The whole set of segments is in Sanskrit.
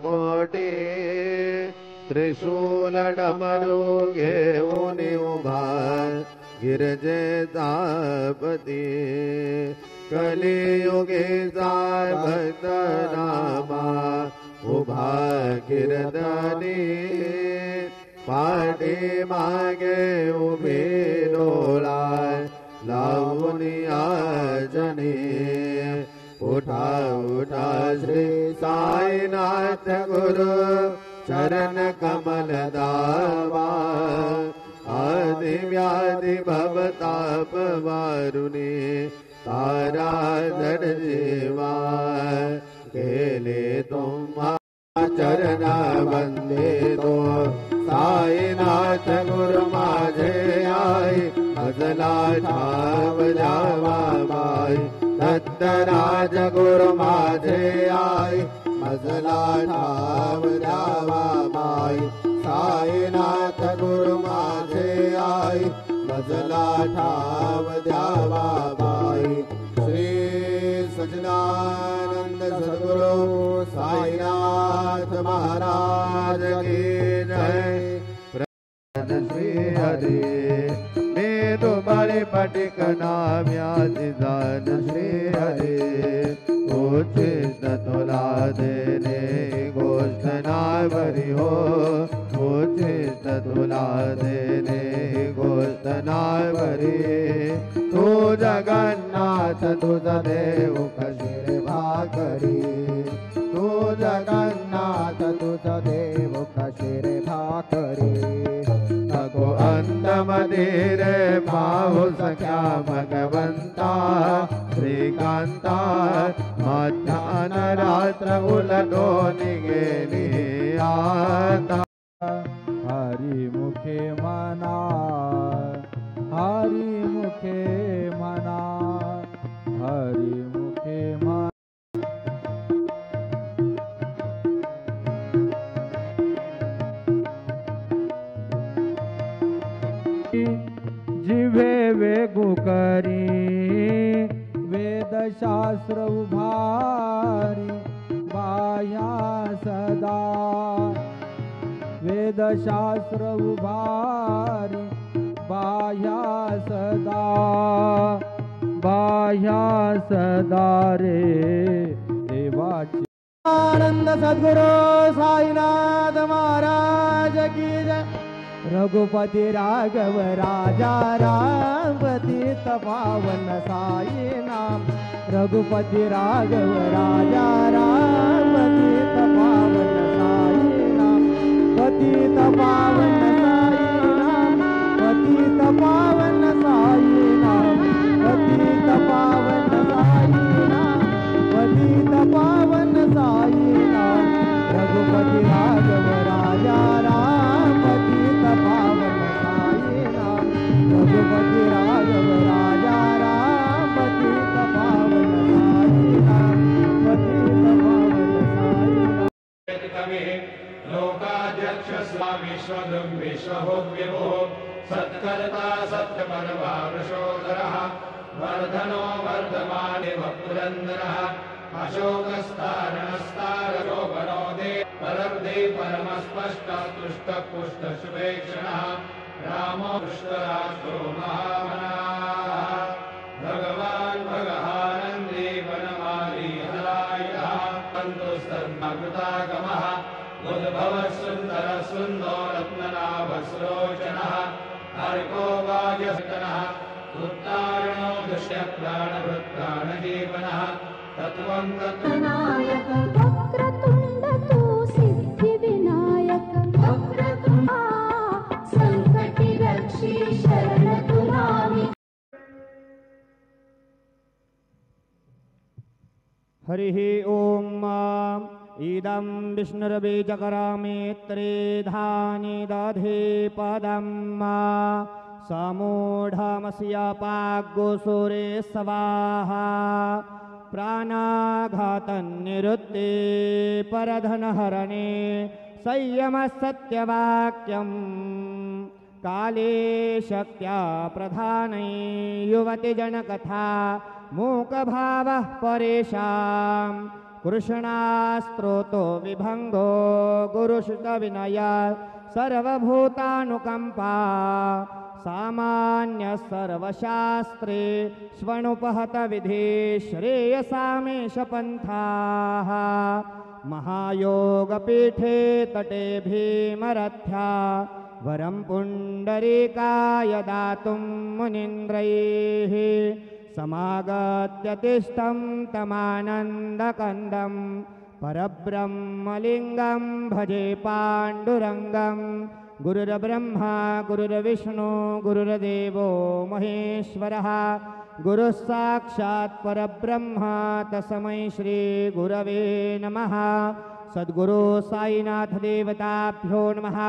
कोटी त्रिशूलडमरू घेऊन उभा गिरजेतापती कलियुगीचा भक्त नामा उभा गिरधनी पाठी मागे उभी डोलाय लावून आजनी उठा उठा श्री साईनाथ गुरु चरण कमल दावा आदि व्याधि भवताप वारुणी तारा धर जीवा केले तुम चरण वंदे तो साईनाथ गुरु माझे आई भजला ठाव जावा बाई दत्तराज गुरु माझे आई भजला ठाव जावा बाई साईनाथ गुरु माझे आई भजला ठाव जावा बाई श्री सच्चिदानंद सद्गुरु साईनाथ महाराज की जय। श्री हरि मैं तुम्हारे पटिक नाम याद जान श्री हरि उचित तुला देने गोष्ठ नावरी हो उचित तुला देने गोष्ठ नावरी तू जगन्नाथ तुझ देव कशीर भाकरी तू जगन्नाथ तुझ देव कशीर भाकरी नको अंत मधीरे भाऊ सख्या भगवंता श्रीकांता मध्यान रात्र उलटून गेली आता हरि मुखे मना हरि मुखे मना हरि मुखे मना जिवे वेगु करी वेद शास्त्र उभारी बाह्या सदा वेद शास्त्र उभारी बाह्या सदा रे देवाची आनंद सद्गुरु साईनाथ महाराज की जय। रघुपति राघव राजा राम पतित पावन साई नाम रघुपति राघव राजा राम पतित पावन साई नाम पतित पावन साई नाम पतित पावन साई नाम पतित पावन साई नाम पतित पावन साई नाम रघुपति राघव राजा राम पतित पावन साई नाम रघुपति राघव राजा राम पतित पावन साई नाम पतित पावन साई नाम। लोकाध्यक्ष विश्वदुं विश्वभुव्यभो सत्कर्ता सत्यपरमानुषोधरः वर्धनो वर्धमानिव पुरन्दरः अशोकस्तारणस्तारशोभनो दे परब्धे परमस्पष्टतुष्टपुष्टशुभेक्षणः रामो कृष्णराष्ट्रो महामनाः भगवान् भगहानन्दे वनमाली हलायः सन्तुस्तन्मकृतागमः उद्भवः सुन्दरः सुन्दो रत्ननाभस्रोचनः हरिको वायस्तनः उत्तारणो दुष्यप्राणभृत्प्राणजीवनः तत्त्वं विनायक वक्रतुंड तू सिद्धि विनायक वक्रतुंड संकटि रक्षी शरण तुलामी। हरिः ओम इदं विष्णुर्बीजकरामे त्रिधानि दधे पदं समूढमस्यापाग्गुसुरे स्वाहा प्राणाघातनिरुत्ते परधनहरणे संयमसत्यवाक्यं काले शक्त्या प्रधानै युवतिजनकथा मूकभावः परेषां कृष्णास्त्रोतो विभंगो गुरुशुतविनय सर्वभूतानुकंपा सामान्य सर्वशास्त्रे स्वनुपहत विधि श्रेयसामेश पंथाः महायोगपीठे तटे भीमरथ्या वरं पुण्डरीकाय दातुं मुनीन्द्रैः समागत्य तिष्ठं तमानन्दकन्दं परब्रह्मलिङ्गं भजे पाण्डुरङ्गं गुरुर्ब्रह्मा गुरुर्विष्णु गुरुर्देवो महेश्वरः गुरुः साक्षात् परब्रह्म तस्मै श्री गुरवे नमः। सद्गुरु साईनाथ देवताभ्यो नमः।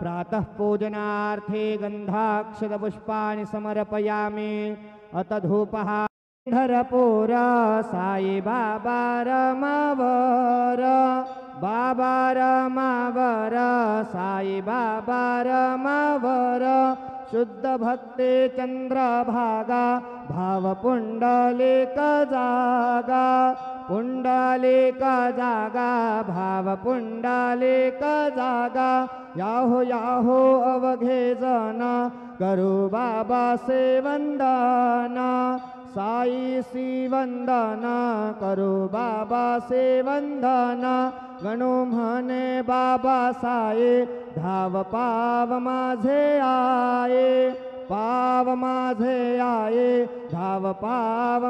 प्रातः पूजनार्थे गन्धाक्षतपुष्पाणि समर्पयामि। अत धूपः धरपुर साई बाबा रमावर बाबा रमावर साई बाबा रमावर शुद्ध भक्ते चंद्रभागा भाव पुंडलिक जागा पुंडलिक जागा भाव पुंडलिक जागा याहो याहो अवघे जन करू बाबा से वंदना साई सी वंदना करू बाबा से वंदना गणू म्हणे बाबा साये धाव पाव माझे आये पाव माझे आये धाव पाव